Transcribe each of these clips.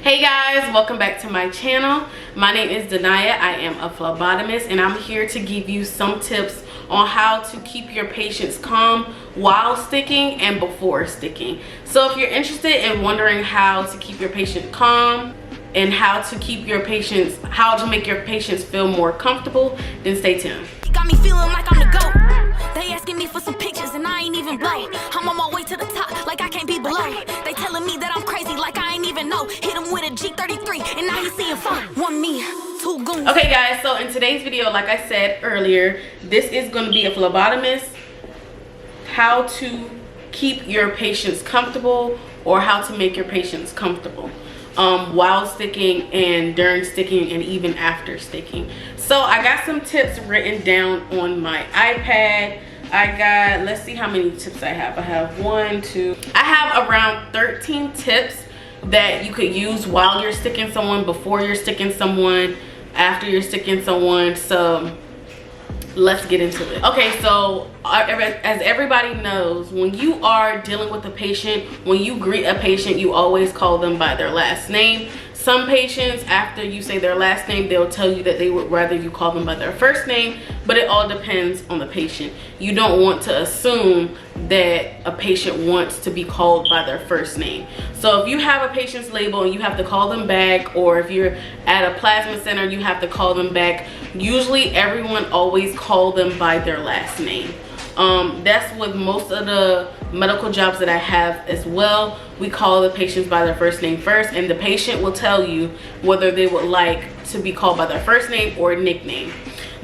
Hey guys, welcome back to my channel. My name is Denaya. I am a phlebotomist and I'm here to give you some tips on how to keep your patients calm while sticking and before sticking. So if you're interested in wondering how to keep your patient calm and how to make your patients feel more comfortable, then stay tuned. Got me feeling like I'm the GOAT. They asking me for some pictures and I ain't even blow. I'm on my way to the top like I can't be below. They telling me that I'm crazy like I ain't even know. Hit him with a G33 and now he's seeing four. One me, two goons. Okay guys, so in today's video, like I said earlier, this is going to be a phlebotomist, how to keep your patients comfortable or how to make your patients comfortable while sticking and during sticking and even after sticking. So I got some tips written down on my iPad. Let's see how many tips I have. I have I have around 13 tips that you could use while you're sticking someone, before you're sticking someone, after you're sticking someone. So let's get into it. Okay, so as everybody knows, when you are dealing with a patient, when you greet a patient, you always call them by their last name. Some patients, after you say their last name, they'll tell you that they would rather you call them by their first name, but it all depends on the patient. You don't want to assume that a patient wants to be called by their first name. So if you have a patient's label and you have to call them back, or if you're at a plasma center, you have to call them back, usually everyone always call them by their last name. That's with most of the medical jobs that I have as well. We call the patients by their first name first, and the patient will tell you whether they would like to be called by their first name or nickname.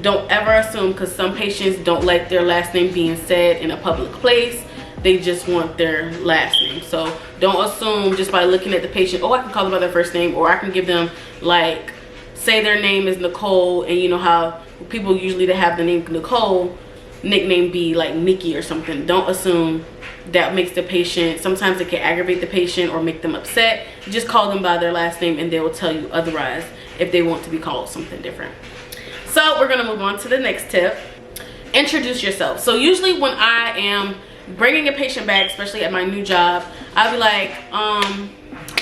Don't ever assume, because some patients don't like their last name being said in a public place. They just want their last name. So don't assume just by looking at the patient, oh, I can call them by their first name, or I can give them, like, say their name is Nicole, and you know how people usually that have the name Nicole, nickname be like Nikki or something. Don't assume that makes the patient, sometimes it can aggravate the patient or make them upset. Just call them by their last name and they will tell you otherwise if they want to be called something different. So we're going to move on to the next tip. Introduce yourself. So usually when I am bringing a patient back, especially at my new job, I'll be like,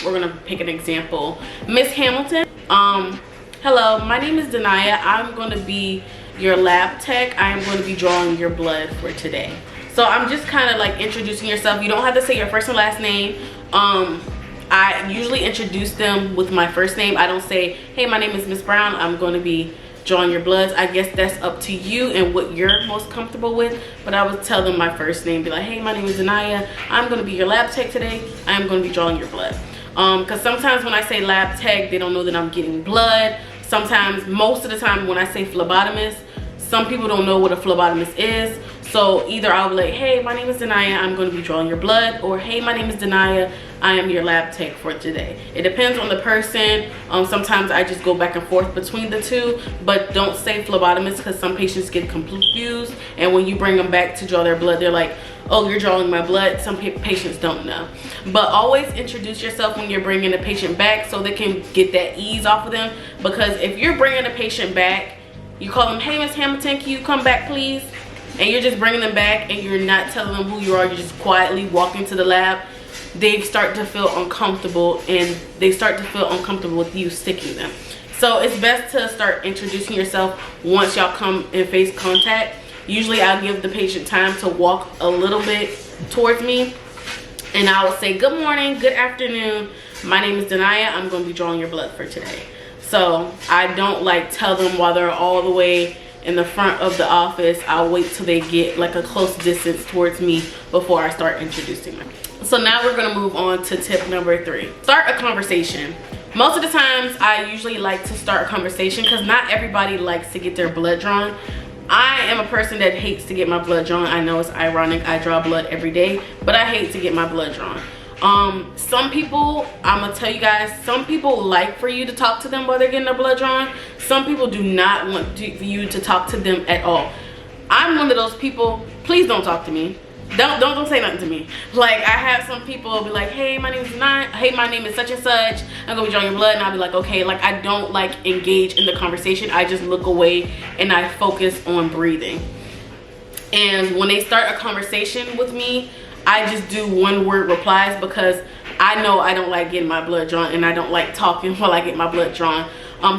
we're going to pick an example. Miss Hamilton, hello, my name is Denaya. I'm going to be your lab tech. I am going to be drawing your blood for today. So I'm just kind of like introducing yourself. You don't have to say your first and last name. I usually introduce them with my first name. I don't say, hey, my name is Miss Brown. I'm going to be drawing your bloods. I guess that's up to you and what you're most comfortable with. But I would tell them my first name. Be like, hey, my name is Denaya. I'm going to be your lab tech today. I am going to be drawing your blood. Because sometimes when I say lab tech, they don't know that I'm getting blood. Sometimes, most of the time when I say phlebotomist, some people don't know what a phlebotomist is. So either I'll be like, hey, my name is Denaya, I'm going to be drawing your blood, or hey, my name is Denaya, I am your lab tech for today. It depends on the person. Sometimes I just go back and forth between the two, but don't say phlebotomist because some patients get confused, and when you bring them back to draw their blood, they're like, oh, you're drawing my blood. Some patients don't know. But always introduce yourself when you're bringing a patient back so they can get that ease off of them, because if you're bringing a patient back, you call them, hey, Miss Hamilton, can you come back, please? And you're just bringing them back and you're not telling them who you are. You're just quietly walking to the lab. They start to feel uncomfortable, and they start to feel uncomfortable with you sticking them. So it's best to start introducing yourself once y'all come in face contact. Usually I'll give the patient time to walk a little bit towards me, and I will say, good morning, good afternoon. My name is Denaya. I'm going to be drawing your blood for today. So I don't like tell them while they're all the way in the front of the office. I'll wait till they get like a close distance towards me before I start introducing them. So now we're gonna move on to tip number 3. Start a conversation. Most of the times I usually like to start a conversation because not everybody likes to get their blood drawn. I am a person that hates to get my blood drawn. I know it's ironic, I draw blood every day, but I hate to get my blood drawn. Some people, I'm gonna tell you guys, some people like for you to talk to them while they're getting their blood drawn. Some people do not want you to talk to them at all. I'm one of those people. Please don't talk to me. Don't say nothing to me. Like, I have some people be like, hey, my name is hey, my name is such and such, I'm gonna be drawing your blood, and I'll be like, okay. Like, I don't like engage in the conversation. I just look away and I focus on breathing. And when they start a conversation with me, I just do one word replies, because I know I don't like getting my blood drawn, and I don't like talking while I get my blood drawn.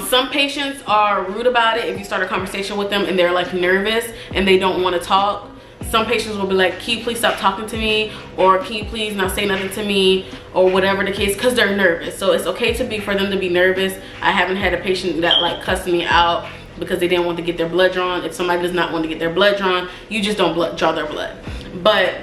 Some patients are rude about it if you start a conversation with them and they're like nervous and they don't want to talk. Some patients will be like, can you please stop talking to me, or can you please not say nothing to me, or whatever the case, because they're nervous. So it's okay for them to be nervous. I haven't had a patient that like cussed me out because they didn't want to get their blood drawn. If somebody does not want to get their blood drawn, you just don't draw their blood. But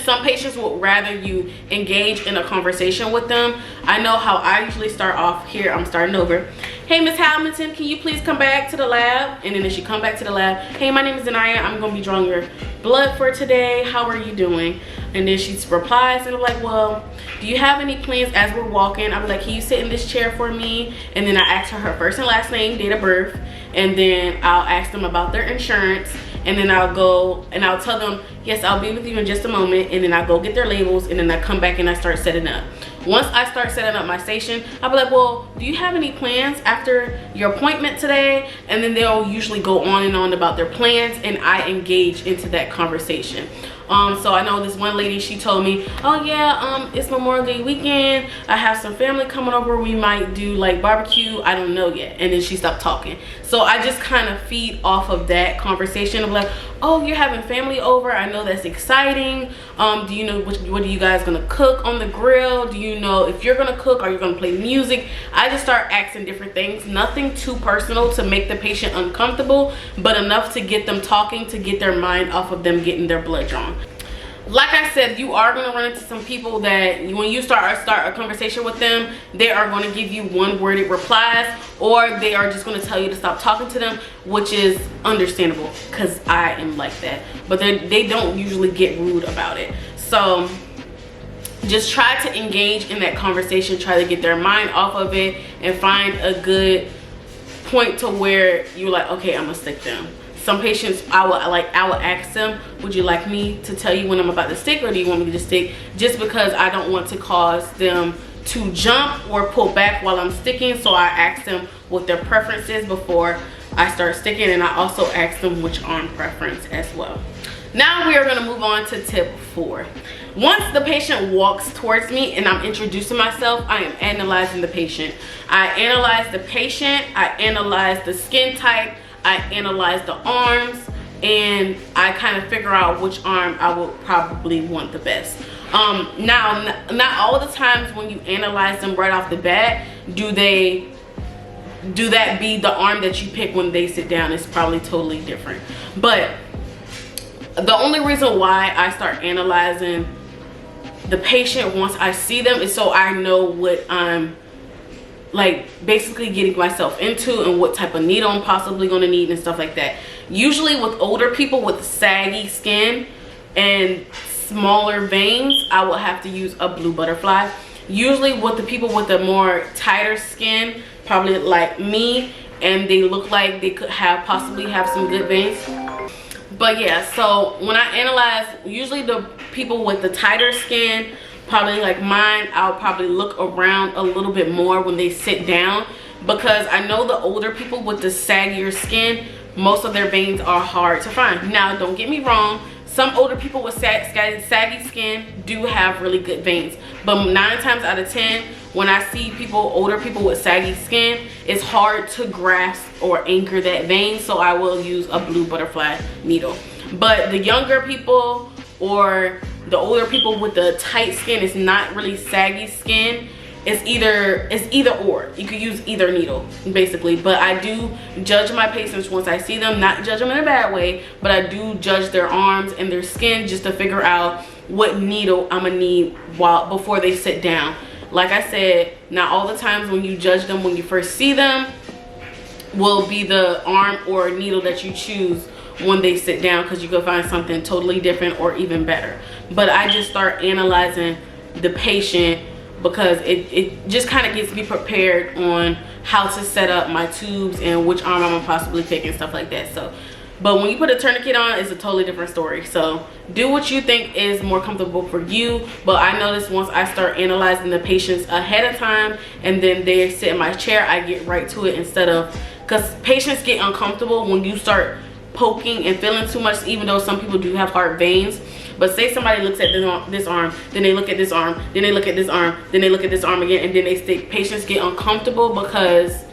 some patients would rather you engage in a conversation with them. I know how I usually start off. Here, I'm starting over. Hey, Miss Hamilton, can you please come back to the lab? And then if she come back to the lab, hey, my name is Anaya. I'm gonna be drawing your blood for today. How are you doing? And then she replies and I'm like, well, do you have any plans? As we're walking, I'm like, can you sit in this chair for me? And then I ask her first and last name, date of birth, and then I'll ask them about their insurance. And then I'll go and I'll tell them, yes, I'll be with you in just a moment. And then I go get their labels, and then I come back and I start setting up. Once I start setting up my station, I'll be like, well, do you have any plans after your appointment today? And then they'll usually go on and on about their plans, and I engage into that conversation. So I know this one lady, she told me, oh yeah, it's Memorial Day weekend. I have some family coming over. We might do like barbecue. I don't know yet. And then she stopped talking. So I just kind of feed off of that conversation of like, oh, you're having family over. I know that's exciting. Do you know what are you guys gonna cook on the grill? Do you know if you're gonna cook? Are you gonna play music? I just start asking different things. Nothing too personal to make the patient uncomfortable, but enough to get them talking, to get their mind off of them getting their blood drawn. Like I said, you are going to run into some people that when you start a conversation with them, they are going to give you one-worded replies, or they are just going to tell you to stop talking to them, which is understandable because I am like that. But they don't usually get rude about it. So just try to engage in that conversation, try to get their mind off of it, and find a good point to where you're like, okay, I'm going to stick them. Some patients, I will ask them, would you like me to tell you when I'm about to stick, or do you want me to stick? Just because I don't want to cause them to jump or pull back while I'm sticking. So I ask them what their preference is before I start sticking, and I also ask them which arm preference as well. Now we are going to move on to tip 4. Once the patient walks towards me and I'm introducing myself, I am analyzing the patient. I analyze the patient, I analyze the skin type, I analyze the arms, and I kind of figure out which arm I will probably want the best. Now, not all the times when you analyze them right off the bat, do that be the arm that you pick when they sit down. It's probably totally different. But the only reason why I start analyzing the patient once I see them is so I know what I'm like basically getting myself into and what type of needle I'm possibly going to need and stuff like that. Usually with older people with saggy skin and smaller veins, I will have to use a blue butterfly. Usually with the people with the more tighter skin, probably like me, and they look like they could possibly have some good veins. But yeah, so when I analyze, usually the people with the tighter skin, probably like mine, I'll probably look around a little bit more when they sit down, because I know the older people with the saggier skin, most of their veins are hard to find. Now, don't get me wrong, some older people with saggy skin do have really good veins, but 9 times out of 10, when I see older people with saggy skin, it's hard to grasp or anchor that vein, so I will use a blue butterfly needle. But the younger people or the older people with the tight skin, it's not really saggy skin, it's either or. You could use either needle basically. But I do judge my patients once I see them, not judge them in a bad way, but I do judge their arms and their skin just to figure out what needle I'm gonna need before they sit down. Like I said, not all the times when you judge them when you first see them will be the arm or needle that you choose when they sit down, because you could find something totally different or even better. But I just start analyzing the patient because it just kind of gets me prepared on how to set up my tubes and which arm I'm gonna possibly pick and stuff like that. So, but when you put a tourniquet on, it's a totally different story. So do what you think is more comfortable for you. But I notice once I start analyzing the patients ahead of time and then they sit in my chair, I get right to it, instead of, because patients get uncomfortable when you start poking and feeling too much, even though some people do have hard veins. But say somebody looks at this arm, then they look at this arm, then they look at this arm, then they look at this arm again, and then they stick. Patients get uncomfortable because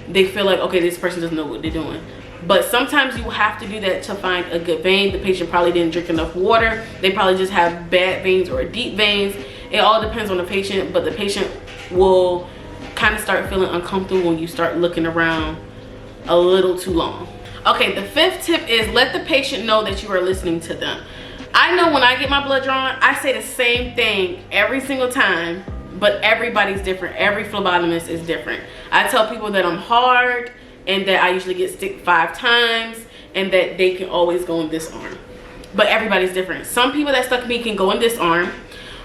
they feel like, okay, this person doesn't know what they're doing. But sometimes you have to do that to find a good vein. The patient probably didn't drink enough water. They probably just have bad veins or deep veins. It all depends on the patient, but the patient will kind of start feeling uncomfortable when you start looking around a little too long. Okay, the 5th tip is let the patient know that you are listening to them. I know when I get my blood drawn, I say the same thing every single time, but everybody's different. Every phlebotomist is different. I tell people that I'm hard and that I usually get stick 5 times and that they can always go in this arm. But everybody's different. Some people that stuck me can go in this arm.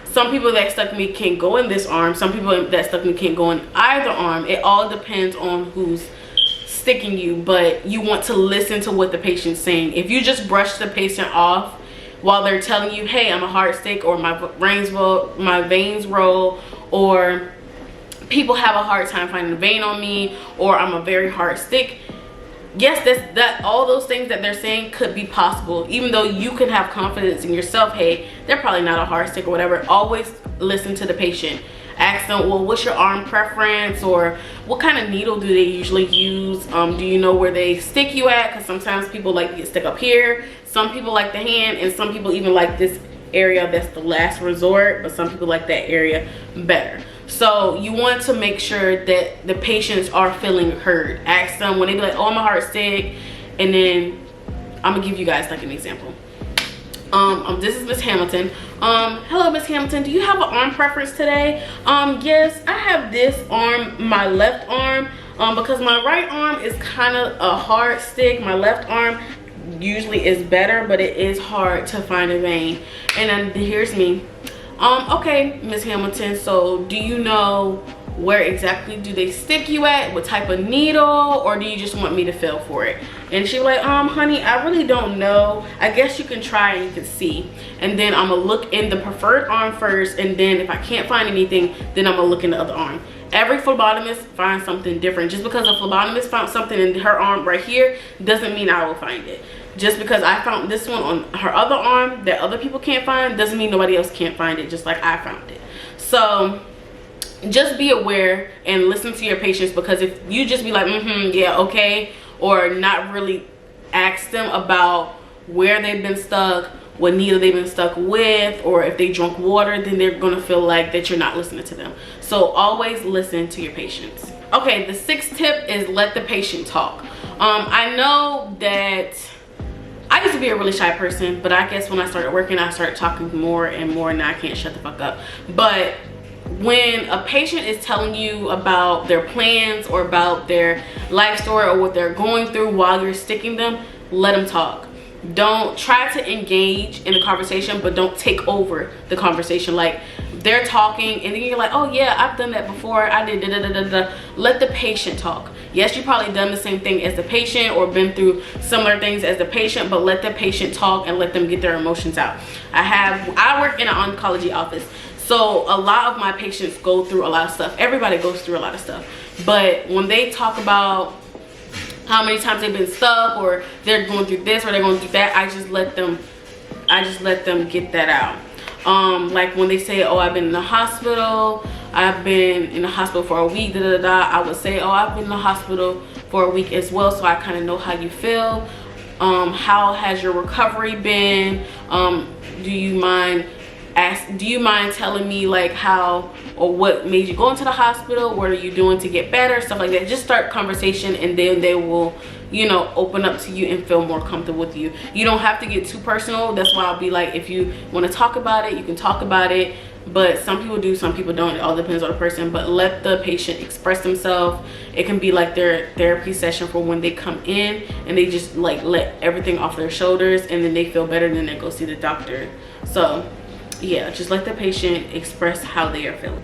Some people that stuck me can go in this arm. Some people that stuck me can't go in either arm. It all depends on who's sticking you, but you want to listen to what the patient's saying. If you just brush the patient off while they're telling you, hey, I'm a hard stick, or my veins roll, or people have a hard time finding a vein on me, or I'm a very hard stick. Yes, that all those things that they're saying could be possible, even though you can have confidence in yourself. Hey, they're probably not a hard stick or whatever. Always listen to the patient. Ask them, well, what's your arm preference, or what kind of needle do they usually use? Do you know where they stick you at? Because sometimes people like to get stick up here. Some people like the hand, and some people even like this area that's the last resort, but some people like that area better. So you want to make sure that the patients are feeling heard. Ask them when they be like, oh, I'm a hard stick, and then I'm gonna give you guys like an example. This is Miss Hamilton. Hello, Miss Hamilton, do you have an arm preference today? Yes, I have this arm, my left arm, because my right arm is kind of a hard stick. My left arm usually is better, but it is hard to find a vein. And then here's me. Okay, Miss Hamilton, so do you know where exactly do they stick you at? What type of needle? Or do you just want me to feel for it? And she was like, honey, I really don't know. I guess you can try and you can see. And then I'm gonna look in the preferred arm first, and then if I can't find anything, then I'm gonna look in the other arm. Every phlebotomist finds something different. Just because a phlebotomist found something in her arm right here doesn't mean I will find it. Just because I found this one on her other arm that other people can't find doesn't mean nobody else can't find it, just like I found it. So just be aware and listen to your patients, because if you just be like, yeah, okay, or not really ask them about where they've been stuck, what needle they've been stuck with, or if they drunk water, then they're gonna feel like that you're not listening to them. So always listen to your patients. Okay, the 6th tip is let the patient talk. I know that I used to be a really shy person, but I guess when I started working, I started talking more and more, and now I can't shut the fuck up. But when a patient is telling you about their plans or about their life story or what they're going through while you're sticking them, let them talk. Don't try to engage in the conversation, but don't take over the conversation. Like, they're talking and then you're like, oh yeah, I've done that before, I did da da da da. Let the patient talk. Yes, you probably done the same thing as the patient or been through similar things as the patient, but let the patient talk and let them get their emotions out. I work in an oncology office, so a lot of my patients go through a lot of stuff. Everybody goes through a lot of stuff, but when they talk about how many times they've been stuck, or they're going through this or they're going through that, I just let them get that out. Like when they say, oh, I've been in the hospital, I've been in the hospital for a week, da da da, I would say, oh, I've been in the hospital for a week as well, so I kind of know how you feel. How has your recovery been? Do you mind telling me like how or what made you go into the hospital? What are you doing to get better? Stuff like that. Just start conversation, and then they will, you know, open up to you and feel more comfortable with you. You don't have to get too personal. That's why I'll be like, if you want to talk about it, you can talk about it. But some people do, some people don't. It all depends on the person. But let the patient express themselves. It can be like their therapy session for when they come in, and they just like let everything off their shoulders, and then they feel better, and then they go see the doctor. So yeah, just let the patient express how they are feeling.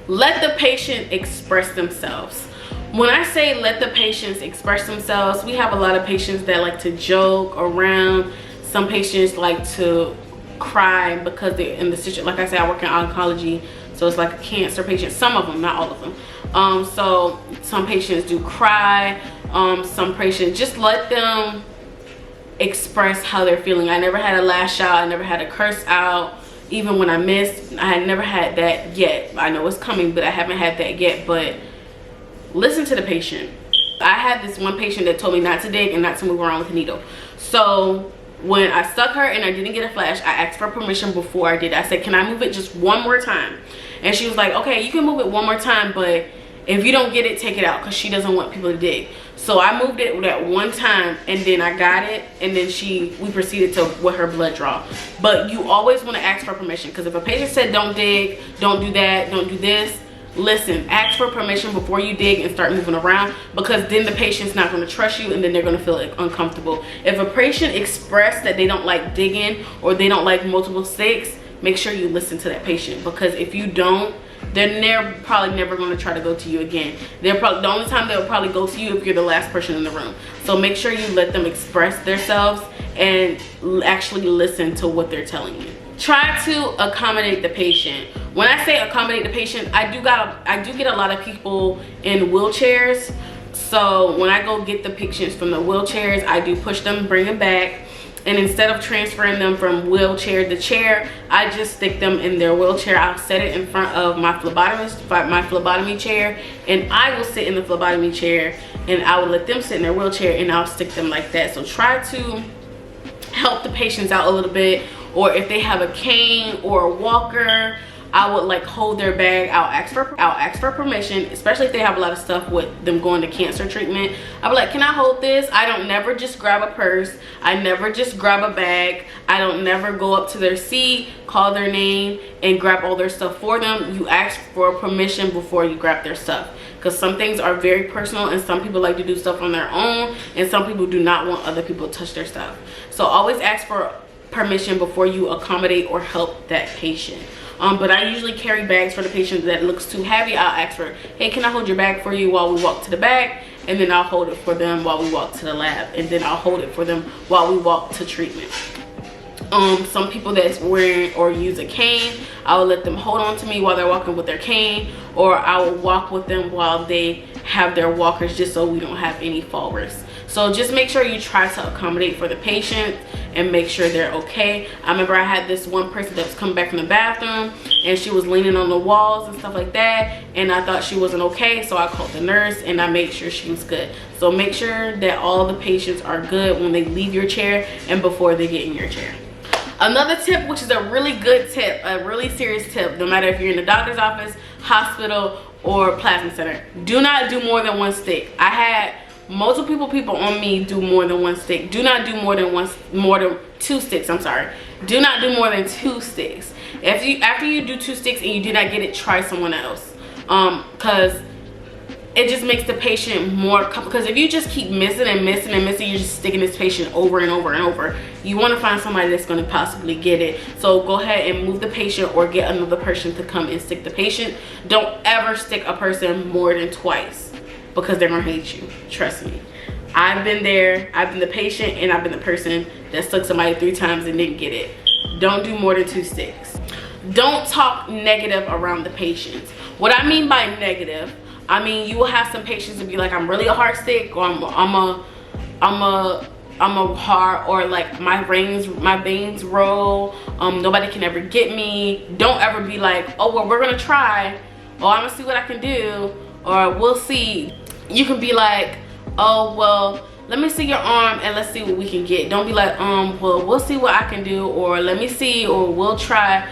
Let the patient express themselves. When I say let the patients express themselves, we have a lot of patients that like to joke around. Some patients like to cry because they're in the situation. Like I said, I work in oncology, so it's like a cancer patient. Some of them, not all of them. So some patients do cry. Some patients, just let them express how they're feeling. I never had a lash out, I never had a curse out. Even when I missed, I had never had that yet. I know it's coming, but I haven't had that yet. But listen to the patient. I had this one patient that told me not to dig and not to move around with a needle. So when I stuck her and I didn't get a flash, I asked for permission before I did. I said, can I move it just one more time? And she was like, okay, you can move it one more time, but if you don't get it, take it out, because she doesn't want people to dig. So I moved it that one time, and then I got it, and then we proceeded to with her blood draw. But you always want to ask for permission, because if a patient said don't dig, don't do that, don't do this, listen, ask for permission before you dig and start moving around, because then the patient's not going to trust you, and then they're going to feel uncomfortable. If a patient expressed that they don't like digging or they don't like multiple sticks, make sure you listen to that patient, because if you don't, they're probably never going to try to go to you again. The only time they'll probably go to you if you're the last person in the room. So make sure you let them express themselves and actually listen to what they're telling you. Try to accommodate the patient. When I say accommodate the patient, I do get a lot of people in wheelchairs. So when I go get the patients from the wheelchairs, I do push them, bring them back. And instead of transferring them from wheelchair to chair, I just stick them in their wheelchair. I'll set it in front of my phlebotomist, my phlebotomy chair, and I will sit in the phlebotomy chair, and I will let them sit in their wheelchair, and I'll stick them like that. So try to help the patients out a little bit. Or if they have a cane or a walker, I would like hold their bag. I'll ask for permission, especially if they have a lot of stuff with them going to cancer treatment. I'll be like, can I hold this? I don't never just grab a purse. I never just grab a bag. I don't never go up to their seat, call their name, and grab all their stuff for them. You ask for permission before you grab their stuff, because some things are very personal, and some people like to do stuff on their own, and some people do not want other people to touch their stuff. So always ask for permission before you accommodate or help that patient. But I usually carry bags for the patient that looks too heavy. I'll ask for, hey, can I hold your bag for you while we walk to the back? And then I'll hold it for them while we walk to the lab. And then I'll hold it for them while we walk to treatment. Some people that's wearing or use a cane, I will let them hold on to me while they're walking with their cane, or I will walk with them while they have their walkers, just so we don't have any fall risks. So just make sure you try to accommodate for the patient and make sure they're okay. I remember I had this one person that was coming back from the bathroom, and she was leaning on the walls and stuff like that, and I thought she wasn't okay, so I called the nurse and I made sure she was good. So make sure that all the patients are good when they leave your chair and before they get in your chair. Another tip, which is a really good tip, a really serious tip, no matter if you're in the doctor's office, hospital, or plasma center, do not do more than one stick. I had multiple people on me do more than one stick. Do not do more than 2 sticks. I'm sorry. Do not do more than 2 sticks. After you do 2 sticks and you do not get it, try someone else. Because it just makes the patient more comfortable. Because if you just keep missing and missing and missing, you're just sticking this patient over and over and over. You want to find somebody that's going to possibly get it. So go ahead and move the patient or get another person to come and stick the patient. Don't ever stick a person more than twice, because they're gonna hate you. Trust me. I've been there. I've been the patient, and I've been the person that stuck somebody 3 times and didn't get it. Don't do more than 2 sticks. Don't talk negative around the patients. What I mean by negative, I mean you will have some patients to be like, I'm really a hard stick, or I'm a hard, or like my veins roll. Nobody can ever get me. Don't ever be like, oh well, we're gonna try, or I'm gonna see what I can do, or we'll see. You can be like, oh well, let me see your arm and let's see what we can get. Don't be like, well, we'll see what I can do, or let me see, or we'll try.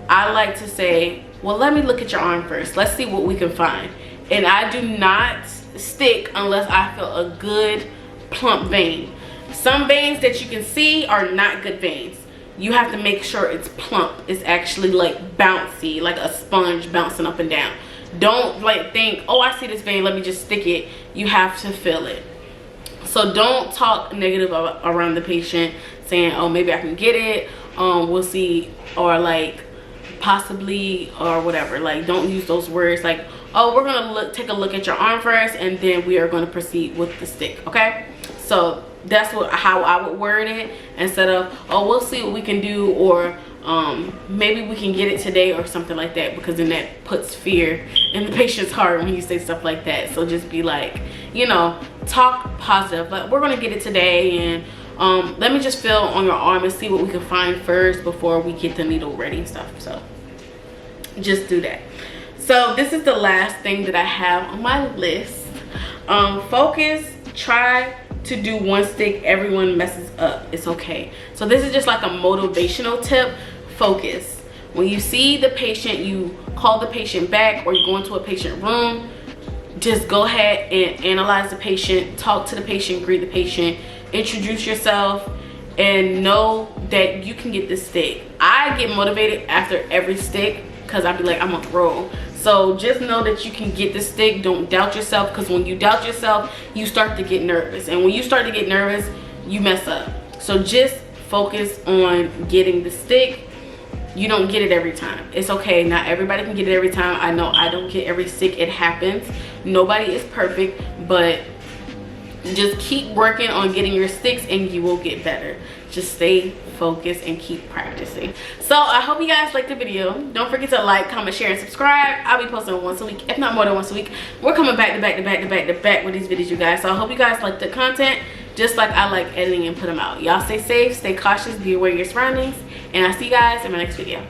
I like to say, well, let me look at your arm first. Let's see what we can find. And I do not stick unless I feel a good plump vein. Some veins that you can see are not good veins. You have to make sure it's plump. It's actually like bouncy, like a sponge bouncing up and down. Don't like think, oh, I see this vein, let me just stick it. You have to feel it. So don't talk negative around the patient, saying, oh, maybe I can get it, we'll see, or like possibly, or whatever. Like, don't use those words like, oh, we're gonna take a look at your arm first, and then we are going to proceed with the stick. Okay, so that's how I would word it, instead of, oh, we'll see what we can do, or maybe we can get it today, or something like that, because then that puts fear in the patient's heart when you say stuff like that. So just be like, you know, talk positive, like, we're gonna get it today, and Let me just feel on your arm and see what we can find first before we get the needle ready and stuff. So just do that. So this is the last thing that I have on my list. Focus. Try to do one stick. Everyone messes up. It's okay. So this is just like a motivational tip. Focus. When you see the patient, you call the patient back, or you go into a patient room, just go ahead and analyze the patient, talk to the patient, greet the patient, introduce yourself, and know that you can get this stick. I get motivated after every stick because I be like, I'm on a roll. So just know that you can get this stick. Don't doubt yourself, because when you doubt yourself, you start to get nervous. And when you start to get nervous, you mess up. So just focus on getting the stick. You don't get it every time. It's okay. Not everybody can get it every time. I know I don't get every stick. It happens. Nobody is perfect, but just keep working on getting your sticks and you will get better. Just stay focused and keep practicing. So I hope you guys liked the video. Don't forget to like, comment, share, and subscribe. I'll be posting once a week, if not more than once a week. We're coming back to back with these videos, you guys. So I hope you guys like the content just like I like editing and put them out. Y'all stay safe, stay cautious, be aware of your surroundings, and I'll see you guys in my next video.